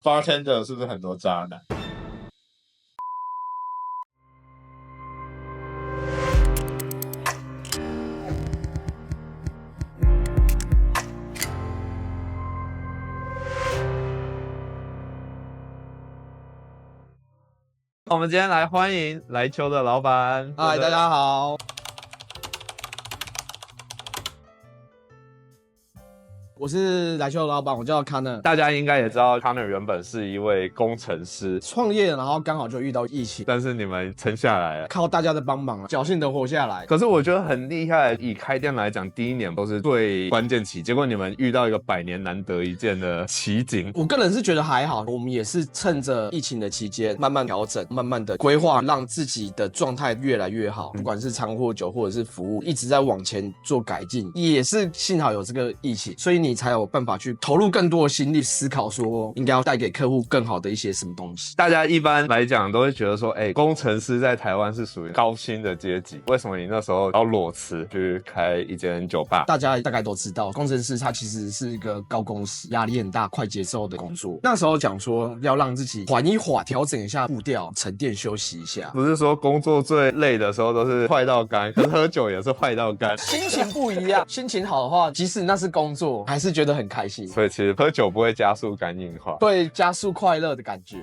bartender 是不是很多渣男？我们今天来欢迎来秋的老板。嗨，大家好。我是来秋的老板，我叫 Connor。大家应该也知道 Connor 原本是一位工程师，创业，然后刚好就遇到疫情，但是你们撑下来了，靠大家的帮忙，侥幸的活下来。可是我觉得很厉害，以开店来讲，第一年都是最关键期，结果你们遇到一个100年难得一见的奇景。我个人是觉得还好，我们也是趁着疫情的期间慢慢调整，慢慢的规划，让自己的状态越来越好。不管是餐或酒或者是服务，一直在往前做改进，也是幸好有这个疫情，所以你才有办法去投入更多的心力思考，说应该要带给客户更好的一些什么东西。大家一般来讲都会觉得说，工程师在台湾是属于高薪的阶级，为什么你那时候要裸辞去开一间酒吧？大家大概都知道，工程师他其实是一个高工时、压力很大、快节奏的工作。那时候讲说要让自己缓一缓，调整一下步调，沉淀休息一下。不是说工作最累的时候都是坏到干，可是喝酒也是坏到干。心情不一样，心情好的话，即使那是工作，还是觉得很开心。所以其实喝酒不会加速肝硬化，会加速快乐的感觉。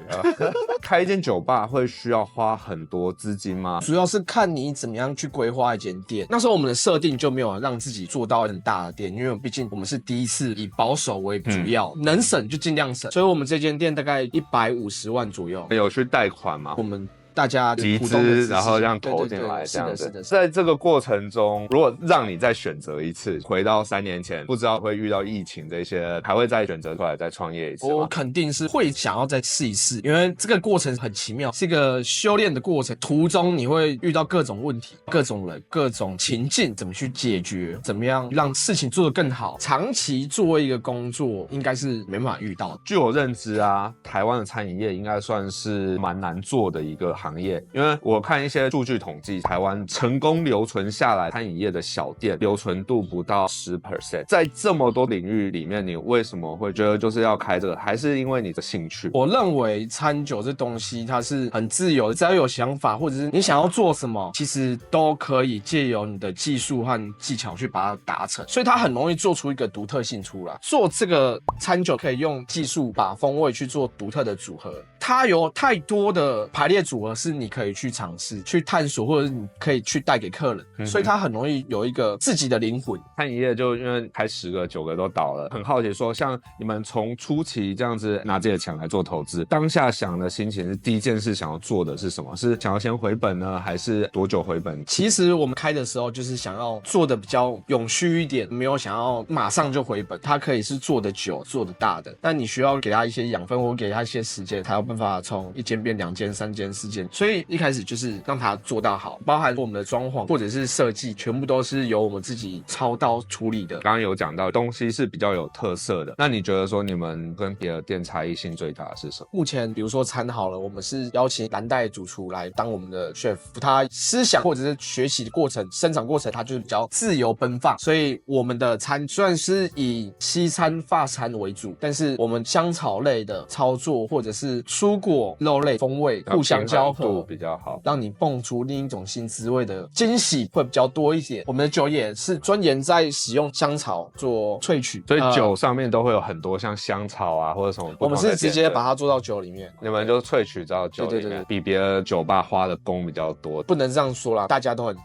开一间酒吧会需要花很多资金吗？主要是看你怎么样去规划一间店。那时候我们的设定就没有让自己做到很大的店，因为毕竟我们是第一次以保守为主要，能省就尽量省。所以我们这间店大概150万左右。有去贷款吗？我们大家集资，然后这样投进来，这样子。在这个过程中，如果让你再选择一次，回到3年前，不知道会遇到疫情这些，还会再选择出来再创业一次吗？我肯定是会想要再试一试，因为这个过程很奇妙，是一个修炼的过程。途中你会遇到各种问题、各种人、各种情境，怎么去解决，怎么样让事情做得更好。长期做一个工作，应该是没办法遇到的。据我认知啊，台湾的餐饮业应该算是蛮难做的一个行业，因为我看一些数据统计，台湾成功留存下来餐饮业的小店留存度不到10%。在这么多领域里面，你为什么会觉得就是要开这个？还是因为你的兴趣？我认为餐酒这东西它是很自由的，只要有想法或者是你想要做什么，其实都可以借由你的技术和技巧去把它达成，所以它很容易做出一个独特性出来。做这个餐酒可以用技术把风味去做独特的组合，它有太多的排列组合是你可以去尝试、去探索，或者是你可以去带给客人，所以它很容易有一个自己的灵魂。餐饮业就因为开10个9个都倒了，很好奇说，像你们从初期这样子拿自己的钱来做投资，当下想的心情是第一件事想要做的是什么？是想要先回本呢，还是多久回本？其实我们开的时候就是想要做的比较永续一点，没有想要马上就回本。它可以是做的久、做的大的，但你需要给它一些养分或给它一些时间，才有办法从1间变2间、3间、4间。所以一开始就是让它做到好，包含我们的装潢或者是设计，全部都是由我们自己操刀处理的。刚刚有讲到东西是比较有特色的，那你觉得说你们跟别的店差异性最大的是什么？目前比如说餐好了，我们是邀请蓝带主厨来当我们的 chef， 他思想或者是学习的过程、生产过程，他就是比较自由奔放。所以我们的餐虽然是以西餐、法餐为主，但是我们香草类的操作或者是蔬果、肉类风味互相交合比较好，让你蹦出另一种新滋味的惊喜会比较多一点。我们的酒也是钻研在使用香草做萃取，所以酒上面都会有很多像香草啊或者什么不同的。我们是直接把它做到酒里面，你们就萃取到酒里面，对，比别的酒吧花的工比较多。不能这样说啦，大家都很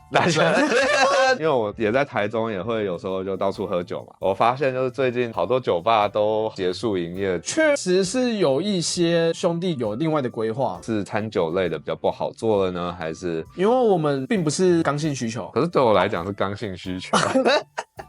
因为我也在台中，也会有时候就到处喝酒嘛。我发现就是最近好多酒吧都结束营业，确实是有一些兄弟有另外的规划。是餐酒类的比较不好做了呢，还是因为我们并不是刚性需求？可是对我来讲是刚性需求。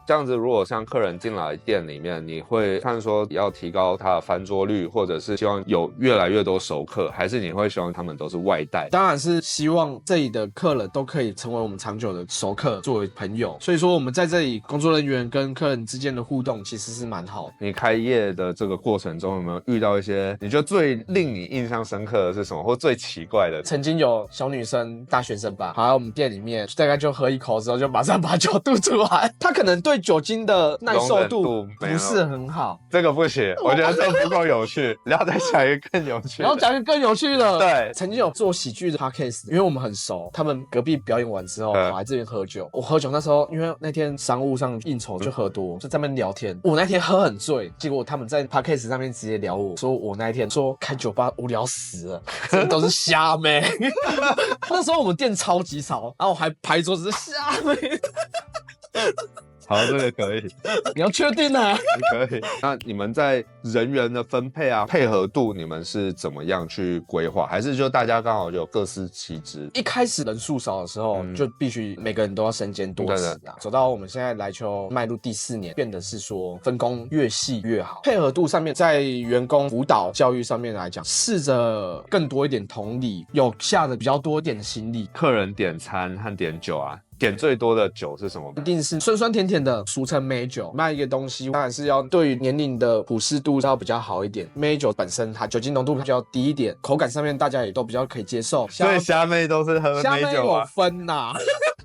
这样子，如果像客人进来店里面，你会看说要提高他的翻桌率，或者是希望有越来越多熟客，还是你会希望他们都是外带？当然是希望这里的客人都可以成为我们长久的熟客，作为朋友。所以说我们在这里工作人员跟客人之间的互动其实是蛮好的。你开业的这个过程中，有没有遇到一些你觉得最令你印象深刻的是什么，或最奇怪的？曾经有小女生、大学生吧，跑在我们店里面，大概就喝一口之后就马上把酒吐出来。她可能人对酒精的耐受容忍度度没有不是很好。这个不行，我觉得这不够有趣，你要再想一个更有趣的。然后讲一个更有趣的，对曾经有做喜剧的 podcast， 因为我们很熟，他们隔壁表演完之后跑来这边喝酒。我喝酒那时候，因为那天商务上应酬就喝多，就在那边聊天。我那天喝很醉，结果他们在 podcast 上面直接聊我说我那一天说开酒吧无聊死了，真的都是虾妹。那时候我们店超级吵，然后我还拍桌子虾妹。好，这个可以，你要确定啊？可以。那你们在人员的分配啊、配合度，你们是怎么样去规划？还是就大家刚好就各司其职？一开始人数少的时候，就必须每个人都要身兼多职啊。走到我们现在来球迈入第4年，变得是说分工越细越好。配合度上面，在员工辅导教育上面来讲，试着更多一点同理，有下的比较多一点的心力。客人点餐和点酒啊。点最多的酒是什么？一定是酸酸甜甜的，俗称美酒。卖一个东西，当然是要对于年龄的普适度要比较好一点。美酒本身它酒精浓度比较低一点，口感上面大家也都比较可以接受。所以虾妹都是喝美酒啊。虾妹有分呐。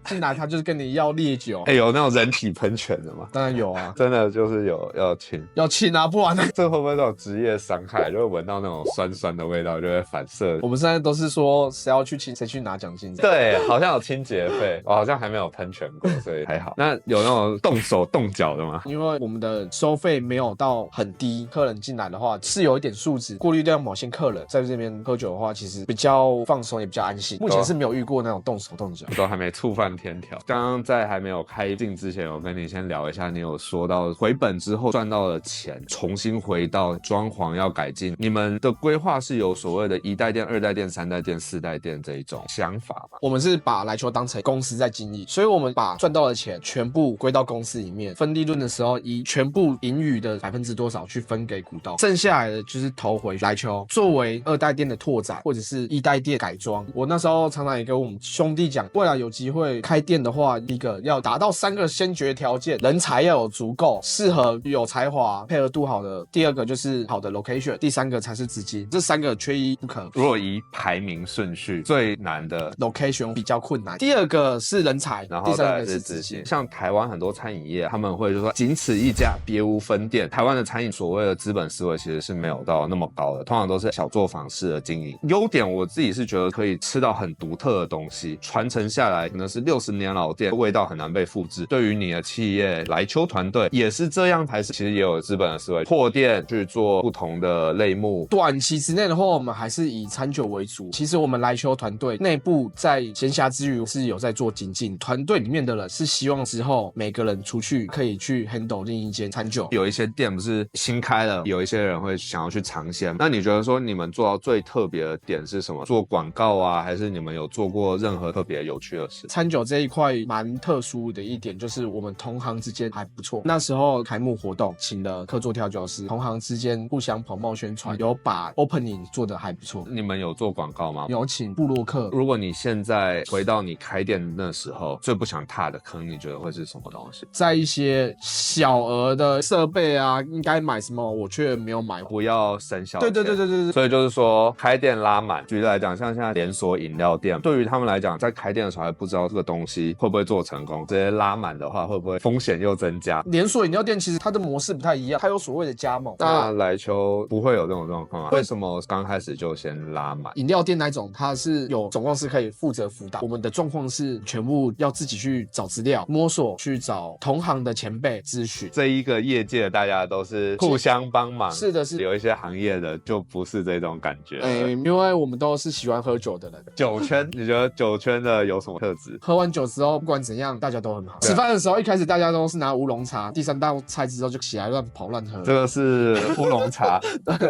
进来他就是跟你要烈酒，有那种人体喷泉的吗？当然有啊，真的就是有要亲啊，不然呢？这会不会那种职业伤害？就会闻到那种酸酸的味道，就会反射。我们现在都是说谁要去亲谁去拿奖金，对，好像有清洁费，我好像还没有喷泉过，所以还好。那有那种动手动脚的吗？因为我们的收费没有到很低，客人进来的话是有一点素质，过滤掉某些客人在这边喝酒的话，其实比较放松也比较安心。目前是没有遇过那种动手动脚，都还没触犯天条。刚刚在还没有开镜之前，我跟你先聊一下，你有说到回本之后赚到的钱，重新回到装潢要改进，你们的规划是有所谓的1代店、2代店、3代店、4代店这一种想法吗？我们是把来球当成公司在经营，所以我们把赚到的钱全部归到公司里面，分利润的时候以全部盈余的%多少去分给股东，剩下来的就是投回来球，作为2代店的拓展或者是1代店改装。我那时候常常也跟我们兄弟讲，未来有机会开店的话，一个要达到3个先决条件，人才要有足够，适合有才华、配合度好的，第2个就是好的 location， 第3个才是资金，这3个缺一不可。如果以排名顺序，最难的 location 比较困难，第2个是人才，然后第3个是资金。像台湾很多餐饮业，他们会就说仅此一家，别无分店。台湾的餐饮所谓的资本思维其实是没有到那么高的，通常都是小作坊式的经营。优点我自己是觉得可以吃到很独特的东西，传承下来可能是60年老店，味道很难被复制。对于你的企业来球团队也是这样，还是其实也有资本的思维，扩店去做不同的类目。短期之内的话，我们还是以餐酒为主。其实我们来球团队内部在闲暇之余是有在做精进，团队里面的人是希望之后每个人出去可以去 handle 另一间餐酒。有一些店不是新开了，有一些人会想要去尝鲜。那你觉得说你们做到最特别的点是什么？做广告啊，还是你们有做过任何特别有趣的事？餐酒这一块蛮特殊的一点就是我们同行之间还不错。那时候开幕活动请了客座调酒师，同行之间互相promote宣传，有把 opening 做得还不错。你们有做广告吗？有请部落客。如果你现在回到你开店那时候，最不想踏的坑，你觉得会是什么东西？在一些小额的设备啊，应该买什么我却没有买，不要省小钱。对。所以就是说开店拉满。举例来讲，像现在连锁饮料店，对于他们来讲，在开店的时候还不知道这个东西会不会做成功，直接拉满的话，会不会风险又增加？连锁饮料店其实它的模式不太一样，它有所谓的加盟。那来球不会有这种状况吗？为什么刚开始就先拉满？饮料店那种它是有总公司可以负责辅导，我们的状况是全部要自己去找资料、摸索，去找同行的前辈咨询。这一个业界大家都是互相帮忙，是的，有一些行业的就不是这种感觉。因为我们都是喜欢喝酒的人。酒圈，你觉得酒圈的有什么特质？喝完酒之后，不管怎样，大家都很好。吃饭的时候，一开始大家都是拿乌龙茶，第3道菜之后就起来乱跑乱喝。这个是乌龙茶，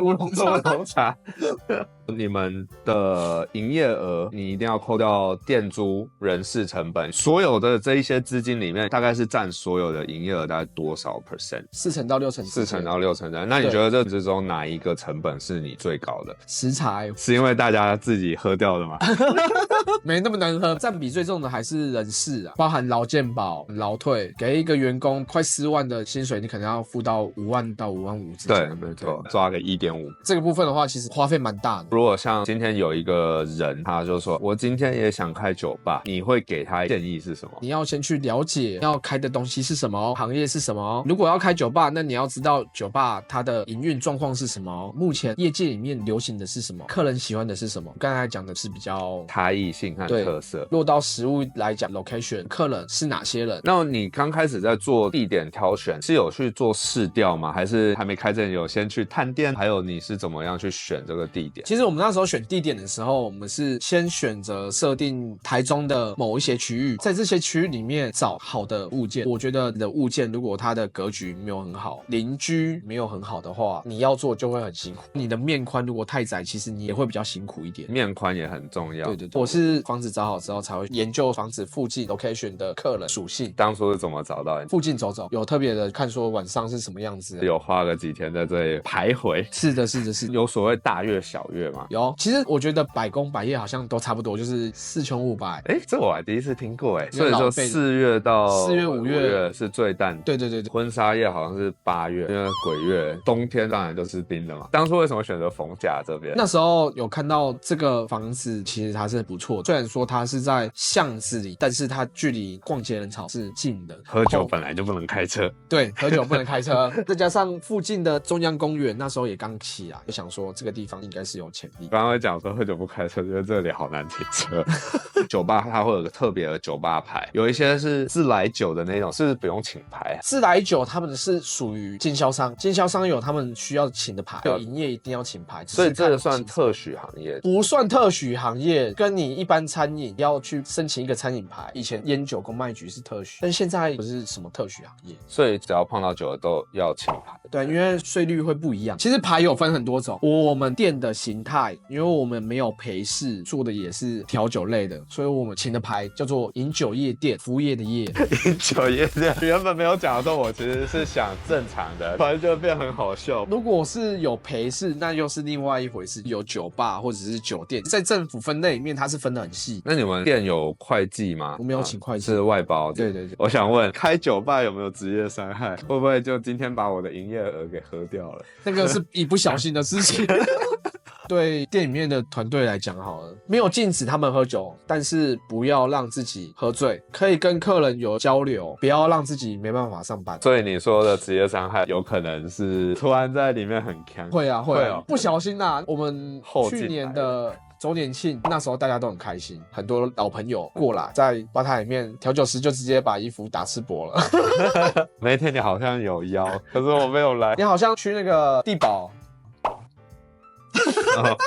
乌龙茶。你们的营业额，你一定要扣掉店租、人事成本，所有的这一些资金里面，大概是占所有的营业额大概多少 %？4%到6%。4%到6%。那你觉得这之中哪一个成本是你最高的？食材。是因为大家自己喝掉的吗？没那么难喝，占比最重的还是人事啊，包含劳健保、劳退，给一个员工快4万的薪水，你可能要付到5万到5万5之间。对，没错，抓个1.5。这个部分的话，其实花费蛮大的。如果像今天有一个人，他就说我今天也想开酒吧，你会给他一建议是什么？你要先去了解要开的东西是什么，行业是什么。如果要开酒吧，那你要知道酒吧它的营运状况是什么，目前业界里面流行的是什么，客人喜欢的是什么。刚才讲的是比较差异性和特色。落到实物来讲 ，location 客人是哪些人？那你刚开始在做地点挑选，是有去做市调吗？还是还没开之前有先去探店？还有你是怎么样去选这个地点？其实我们那时候选地点的时候，我们是先选择设定台中的某一些区域，在这些区域里面找好的物件。我觉得你的物件如果它的格局没有很好，邻居没有很好的话，你要做就会很辛苦。你的面宽如果太窄，其实你也会比较辛苦一点。面宽也很重要。对，我是房子找好之后才会研究房子附近 location 的客人属性。当初是怎么找到的？附近走走，有特别的看说晚上是什么样子。有花个几天在这里徘徊。是的。有所谓大月小月吗？有，其实我觉得百工百业好像都差不多，就是4穷5白。这我还第一次听过所以说4月到4月5月是最淡。对，婚纱业好像是8月，因为鬼月，冬天当然就是冰了嘛。当初为什么选择逢甲这边？那时候有看到这个房子，其实它是很不错的，虽然说它是在巷子里，但是它距离逛街人潮是近的。喝酒本来就不能开车。对，喝酒不能开车，再加上附近的中央公园那时候也刚起来，就想说这个地方应该是有潜力。刚刚会讲说喝酒不开车，觉得这里好难停车。酒吧它会有个特别的酒吧牌，有一些是自来酒的那种，是不是不用请牌？自来酒他们是属于经销商，经销商有他们需要请的牌，有营业一定要请牌，所以这个算特许行业？不算特许行业，跟你一般餐饮要去申请一个餐饮牌，以前烟酒公卖局是特许，但现在不是什么特许行业，所以只要碰到酒的都要请牌。对，因为税率会不一样。其实牌有分很多种，我们店的形态，因为我们没有陪侍，做的也是调酒类的，所以我们请的牌叫做饮酒业店，服务业的业。饮酒业店原本没有讲的时候，我其实是想正常的，反正就变很好笑。如果是有陪侍，那又是另外一回事。有酒吧或者是酒店，在政府分类里面，它是分得很细。那你们店有会计吗？我没有请会计，是外包。对。我想问，开酒吧有没有职业伤害？会不会就今天把我的营业额给喝掉了？那个是一不小心的事情。对店里面的团队来讲好了，没有禁止他们喝酒，但是不要让自己喝醉，可以跟客人有交流，不要让自己没办法上班。所以你说的职业伤害有可能是突然在里面很强。会啊，不小心啊。我们去年的周年庆，那时候大家都很开心，很多老朋友过来，在吧台里面，调酒师就直接把衣服打赤膊了。那天你好像有邀，可是我没有来。你好像去那个地堡。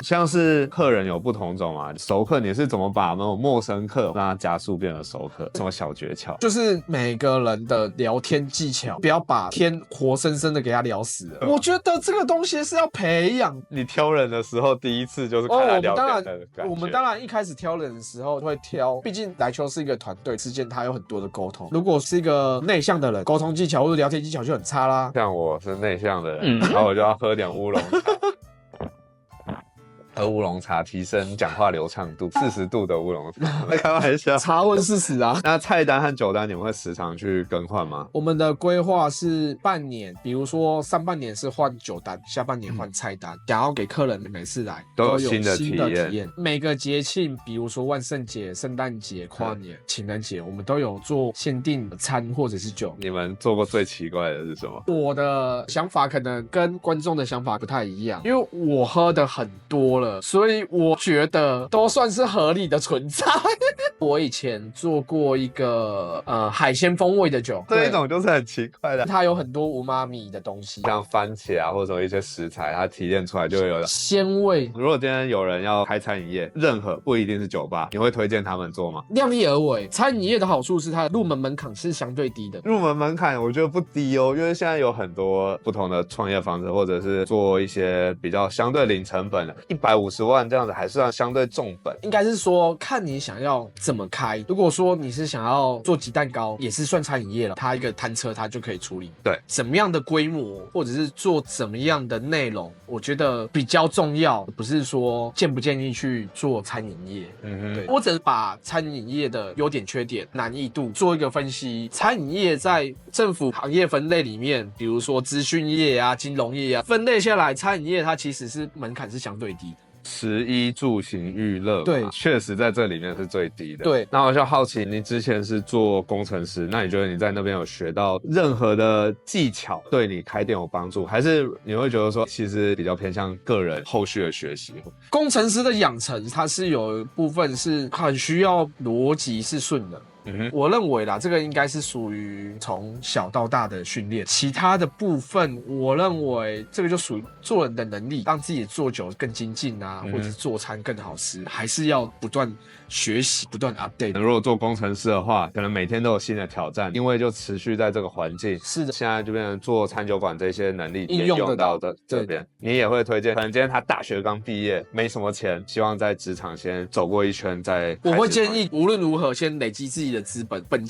像是客人有不同种嘛，熟客你是怎么把那种陌生客让他加速变成熟客？什么小诀窍？就是每个人的聊天技巧，不要把天活生生的给他聊死了。我觉得这个东西是要培养。你挑人的时候，第一次就是看他聊天的感觉。我们当然一开始挑人的时候会挑，毕竟来球是一个团队之间，他有很多的沟通。如果是一个内向的人，沟通技巧或者聊天技巧就很差啦。像我是内向的人，然后我就要喝点乌龙茶。喝乌龙茶提升讲话流畅度，40度的乌龙茶，开玩笑。茶温40啊。那菜单和酒单你们会时常去更换吗？我们的规划是半年，比如说上半年是换酒单，下半年换菜单，想要给客人每次来都有新的体验。每个节庆，比如说万圣节、圣诞节、跨年、情人节，我们都有做限定餐或者是酒。你们做过最奇怪的是什么？我的想法可能跟观众的想法不太一样，因为我喝的很多了。所以我觉得都算是合理的存在。我以前做过一个海鲜风味的酒，这一种就是很奇怪的，它有很多无妈咪的东西，像番茄啊或者一些食材，它提炼出来就会有鲜味。如果今天有人要开餐饮业，任何不一定是酒吧，你会推荐他们做吗？量力而为。餐饮业的好处是它的入门门槛是相对低的。入门门槛我觉得不低哦，因为现在有很多不同的创业方式，或者是做一些比较相对零成本的，150万这样子还算相对重本。应该是说看你想要怎么开。如果说你是想要做鸡蛋糕，也是算餐饮业了，它一个摊车它就可以处理。对，怎么样的规模，或者是做怎么样的内容，我觉得比较重要，不是说建不建议去做餐饮业。对，我只是把餐饮业的优点、缺点、难易度做一个分析。餐饮业在政府行业分类里面，比如说资讯业啊、金融业啊，分类下来，餐饮业它其实是门槛是相对低的。食衣住行娱乐嘛，对确实在这里面是最低的。对，那我就好奇，你之前是做工程师，那你觉得你在那边有学到任何的技巧对你开店有帮助，还是你会觉得说其实比较偏向个人后续的学习？工程师的养成，它是有一部分是很需要逻辑是顺的。我认为啦，这个应该是属于从小到大的训练，其他的部分，我认为这个就属于做人的能力，让自己做酒更精进啊，或者是做餐更好吃，还是要不断学习，不断 update。如果做工程师的话，可能每天都有新的挑战，因为就持续在这个环境。是的，现在就变成做餐酒馆这些能力应用得到的这边，你也会推荐？可能今天他大学刚毕业，没什么钱，希望在职场先走过一圈再。我会建议无论如何先累积自己的资本，本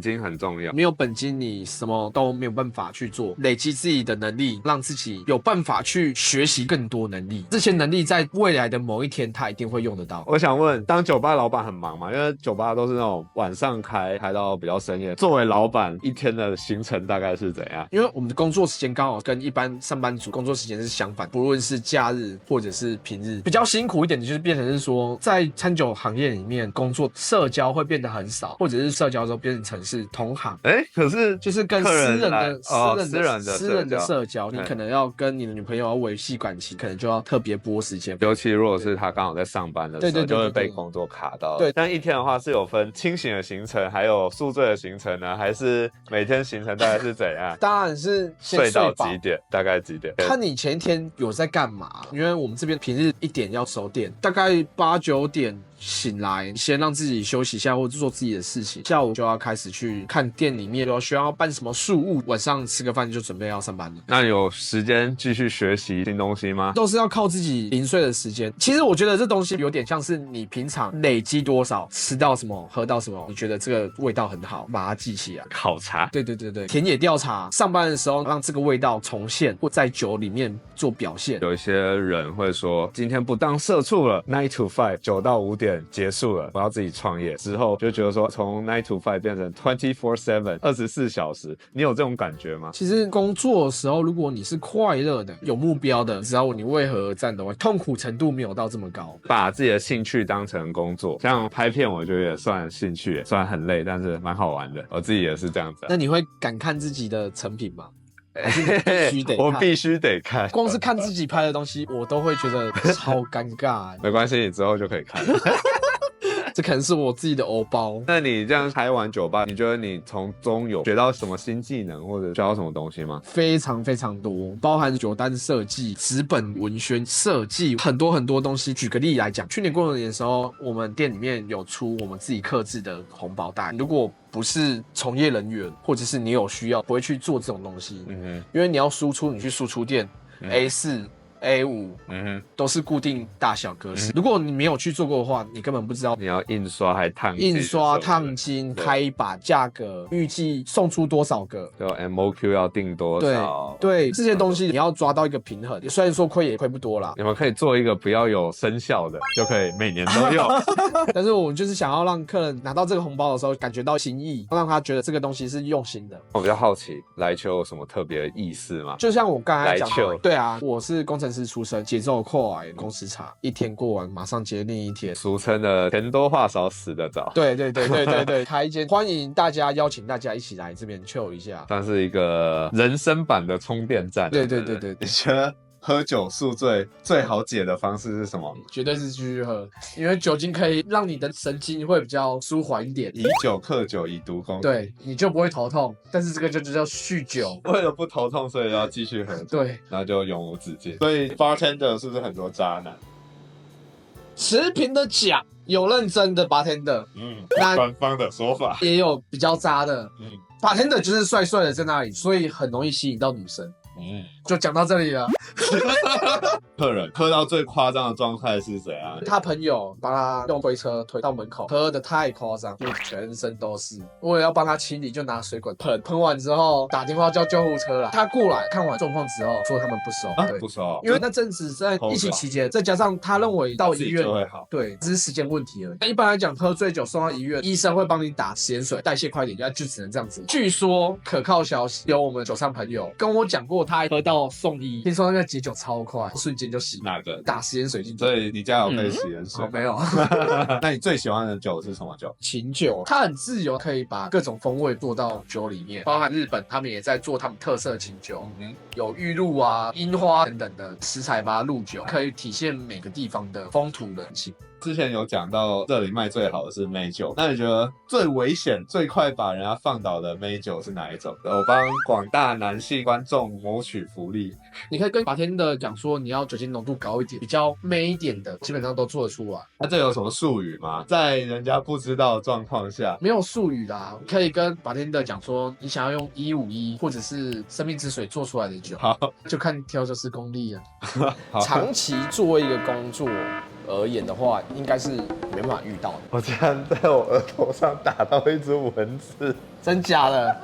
金很重要。没有本金，你什么都没有办法去做。累积自己的能力，让自己有办法去学习更多能力。这些能力在未来的某一天，他一定会用得到。我想问，当酒吧老板很忙吗？因为酒吧都是那种晚上开到比较深夜。作为老板，一天的行程大概是怎样？因为我们的工作时间刚好跟一般上班族工作时间是相反，不论是假日或者是平日，比较辛苦一点的就是变成是说，在餐酒行业里面工作社交会变得很少，或者是社交的时候变成是同行。可是就是跟私人的社交，你可能要跟你的女朋友要维系感情，可能就要特别拨时间。尤其如果是他刚好在上班的时候，就会被工作卡到。对，但一天的话是有分清醒的行程，还有宿醉的行程呢，还是每天行程大概是怎样？当然是先睡到几点？大概几点？看你前一天有在干嘛，因为我们这边平日1点要收店，大概8、9点。醒来，先让自己休息一下，或者做自己的事情。下午就要开始去看店里面有需要办什么事务，晚上吃个饭就准备要上班了。那有时间继续学习新东西吗？都是要靠自己零碎的时间。其实我觉得这东西有点像是你平常累积多少，吃到什么，喝到什么，你觉得这个味道很好，把它记起来。考察，对，田野调查，上班的时候让这个味道重现，或在酒里面做表现。有一些人会说，今天不当社畜了 ，9 to 5， 9到5点。结束了，我要自己创业之后，就觉得说从9 to 5变成24/7 24小时，你有这种感觉吗？其实工作的时候，如果你是快乐的、有目标的，只要你为何而战的话，痛苦程度没有到这么高。把自己的兴趣当成工作，像拍片，我觉得也算兴趣，虽然很累，但是蛮好玩的。我自己也是这样子。那你会敢看自己的成品吗？我必须得看，光是看自己拍的东西，我都会觉得超尴尬。没关系，你之后就可以看。这可能是我自己的偶包。那你这样开完酒吧，你觉得你从中有学到什么新技能，或者学到什么东西吗？非常非常多，包含酒单设计、纸本文宣设计，很多很多东西。举个例来讲，去年过年的时候，我们店里面有出我们自己客制的红包袋。如果不是从业人员，或者是你有需要，不会去做这种东西。因为你要输出，你去输出店A4。A5，都是固定大小格式。如果你没有去做过的话，你根本不知道你要印刷还烫金，印刷烫金、开把、价格、预计送出多少个，就 MOQ 要定多少？对，这些东西你要抓到一个平衡。虽然说亏也亏不多啦，你们可以做一个不要有生效的，就可以每年都有。但是我们就是想要让客人拿到这个红包的时候感觉到心意，让他觉得这个东西是用心的。我比较好奇，来球有什么特别的意思吗？就像我刚才讲的，对啊，我是工程师出身，节奏快，公司差，一天过完马上接另一天，俗称的钱多话少死得早。对，开一间欢迎大家，邀请大家一起来这边 chill 一下，算是一个人生版的充电站。对。你觉得喝酒宿醉最好解的方式是什么？绝对是继续喝，因为酒精可以让你的神经会比较舒缓一点。以酒克酒，以毒攻毒。对，你就不会头痛。但是这个就叫酗酒。为了不头痛，所以要继续喝。对，然后就永无止境。所以 bartender 是不是很多渣男？持平的讲，有认真的 bartender，那官方的说法也有比较渣的。bartender 就是帅帅的在那里，所以很容易吸引到女生。就讲到这里了。客人喝到最夸张的状态是怎样？他朋友帮他用推车推到门口，喝的太夸张，就全身都是。为了要帮他清理，就拿水管喷，喷完之后打电话叫救护车来。他过来看完状况之后，说他们不收，对，不收，因为那阵子在疫情期间，再加上他认为到医院就会好，对，只是时间问题而已。那一般来讲，喝醉酒送到医院，医生会帮你打食盐水，代谢快点，就只能这样子。据说可靠消息，有我们酒商朋友跟我讲过，他喝到要送医。听说那个解酒超快，瞬间就醒，哪个？打食盐水进去。所以你家有配食盐水哦，？没有。那你最喜欢的酒是什么酒？琴酒，它很自由，可以把各种风味做到酒里面，包含日本他们也在做他们特色琴酒，有玉露啊、樱花等等的食材把它入酒，可以体现每个地方的风土人情。之前有讲到这里卖最好的是梅酒，那你觉得最危险、最快把人家放倒的梅酒是哪一种？我帮广大男性观众谋取福利。你可以跟bartender讲说你要酒精浓度高一点、比较媚一点的，基本上都做得出来。那这有什么术语吗？在人家不知道的状况下，没有术语啦，可以跟bartender讲说你想要用151或者是生命之水做出来的酒，好，就看调酒师功力啊。好，长期做一个工作而言的话，应该是没办法遇到的。我竟然在我额头上打到一只蚊子。真假的？